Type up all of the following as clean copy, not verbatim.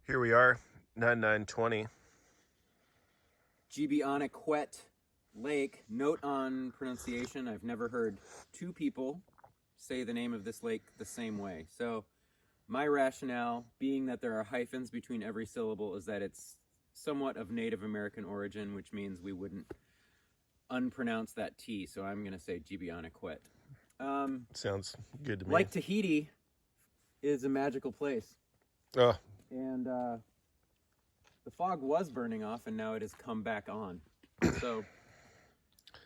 Here we are, 9920. Ge-be-on-e-quet Lake. Note on pronunciation, I've never heard two people say the name of this lake the same way. So my rationale, being that there are hyphens between every syllable, is that it's somewhat of Native American origin, which means we wouldn't unpronounce that T, so I'm going to say Ge-be-on-e-quet. Sounds good to me. Like Tahiti is a magical place. Oh, And the fog was burning off, and now it has come back on. So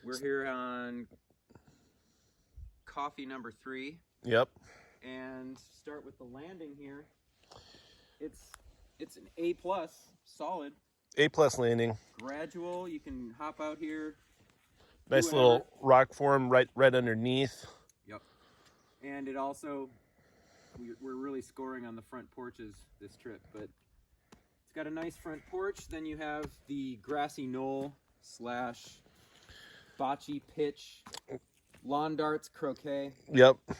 we're here on coffee number 3. yep. And start with the landing here. It's an A+, solid. A+ landing. Gradual, you can hop out here. Nice little rock form right underneath. Yep. And it also, we're really scoring on the front porches this trip, but it's got a nice front porch. Then you have the grassy knoll / bocce pitch, lawn darts, croquet. Yep. The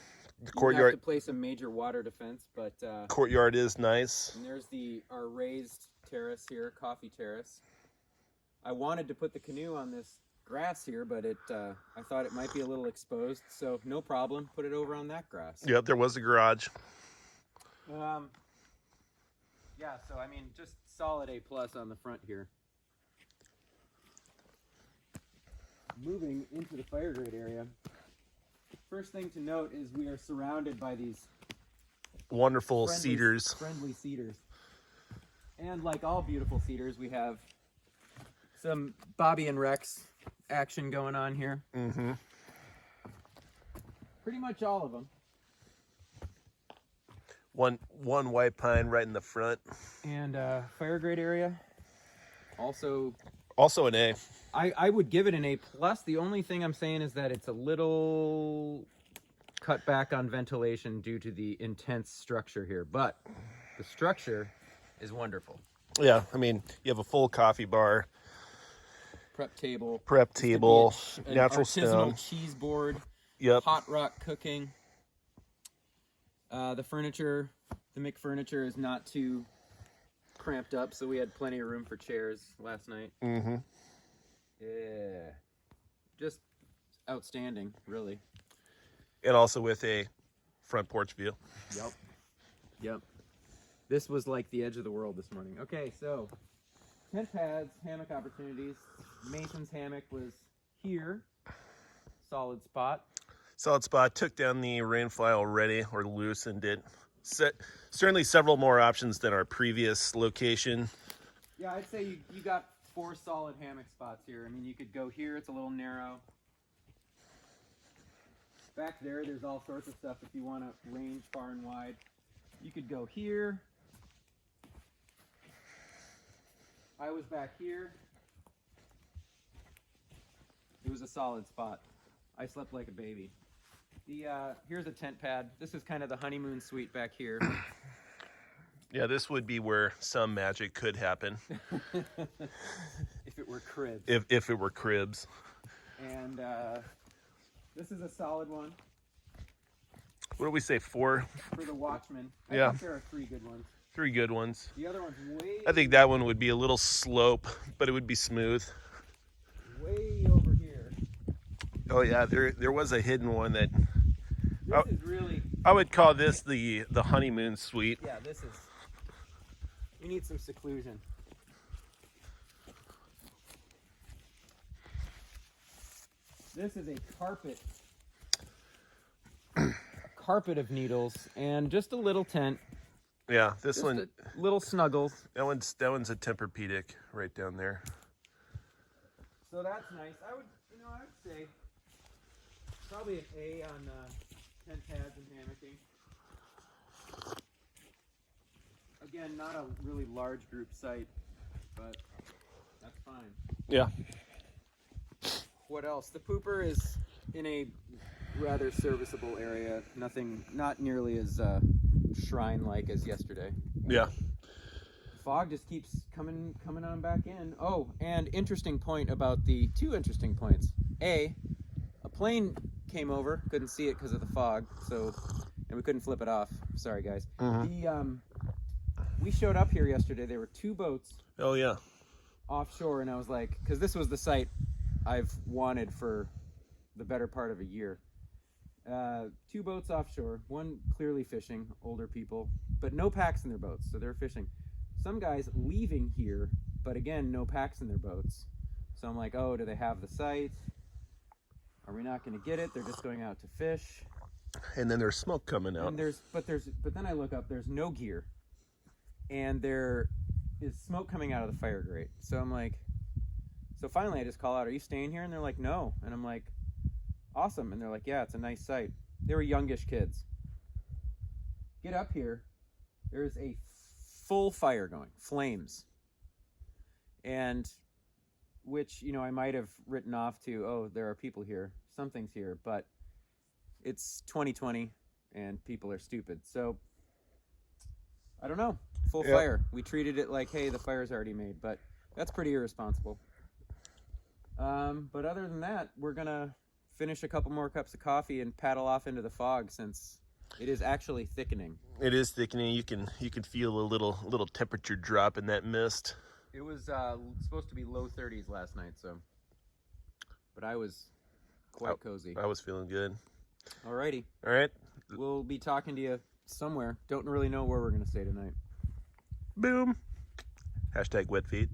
You courtyard. have to play some major water defense, but Courtyard is nice. and there's our raised terrace here, coffee terrace. I wanted to put the canoe on this grass here, but I thought it might be a little exposed, so no problem. Put it over on that grass. Yep, there was a garage. Yeah, so I mean, just solid A+ on the front here. Moving into the fire grate area. First thing to note is we are surrounded by these Wonderful cedars. friendly cedars. And like all beautiful cedars, we have some Bobby and Rex action going on here. Mm-hmm. Pretty much all of them. One white pine right in the front. And fire grate area. Also an A. I would give it an A+. The only thing I'm saying is that it's a little cut back on ventilation due to the intense structure here. But the structure is wonderful. Yeah, I mean, you have a full coffee bar, Prep table, an natural artisanal stone. cheese board, Yep. hot rock cooking. The furniture, the Mick furniture is not too cramped up, so we had plenty of room for chairs last night. Mm-hmm. Yeah, just outstanding, really. And also with a front porch view. Yep. This was like the edge of the world this morning. Okay, so tent pads, hammock opportunities. Mason's hammock was here. Solid spot. Solid spot. Took down the rainfly already, or loosened it. Certainly several more options than our previous location. Yeah, I'd say you got 4 solid hammock spots here. I mean, you could go here. It's a little narrow. Back there's all sorts of stuff if you want to range far and wide. You could go here. I was back here. It was a solid spot. I slept like a baby. Here's a tent pad. This is kind of the honeymoon suite back here. Yeah, this would be where some magic could happen. If it were cribs. If it were cribs. And this is a solid one. What do we say, 4? For the Watchmen. I Yeah. think there are 3 good ones. 3 good ones. The other one's I think that one would be a little slope, but it would be smooth. way over here. Oh yeah, there was a hidden one that This is really, I would call this the honeymoon suite. yeah, we need some seclusion. This is a carpet of needles and just a little tent. Yeah, this Just one, little snuggles. that one's a Tempur-Pedic right down there. So that's nice. I would say probably an A on tent pads and hammocking. Again, not a really large group site, but that's fine. Yeah. What else? The pooper is in a rather serviceable area. Not nearly as shrine-like as yesterday. Yeah. Fog just keeps coming on back in. Oh, and interesting point about the 2 interesting points. A plane came over, couldn't see it because of the fog, and we couldn't flip it off. Sorry, guys. Mm-hmm. we showed up here yesterday. There were 2 boats Oh yeah. offshore, and I was like, because this was the site I've wanted for the better part of a year. 2 boats offshore, one clearly fishing, older people, but no packs in their boats, so they're fishing. Some guys leaving here, but again, no packs in their boats. So I'm like, oh, do they have the site? Are we not going to get it? They're just going out to fish. And then there's smoke coming out. And but then I look up, there's no gear, and there is smoke coming out of the fire grate. So I'm like, so finally I just call out, are you staying here? And they're like, no. And I'm like, awesome. And they're like, yeah, it's a nice site. They were youngish kids. Get up here. There's a full fire going, flames. And which, you know, I might have written off to, oh, there are people here. Something's here. But it's 2020 and people are stupid. So I don't know. Full fire. We treated it like, hey, the fire's already made. But that's pretty irresponsible. But other than that, we're going to finish a couple more cups of coffee and paddle off into the fog since it is actually thickening. It is thickening. You can feel a little temperature drop in that mist. It was supposed to be low 30s last night, so. But I was quite cozy. I was feeling good. Alrighty. All right. We'll be talking to you somewhere. Don't really know where we're going to stay tonight. Boom. #wet feet.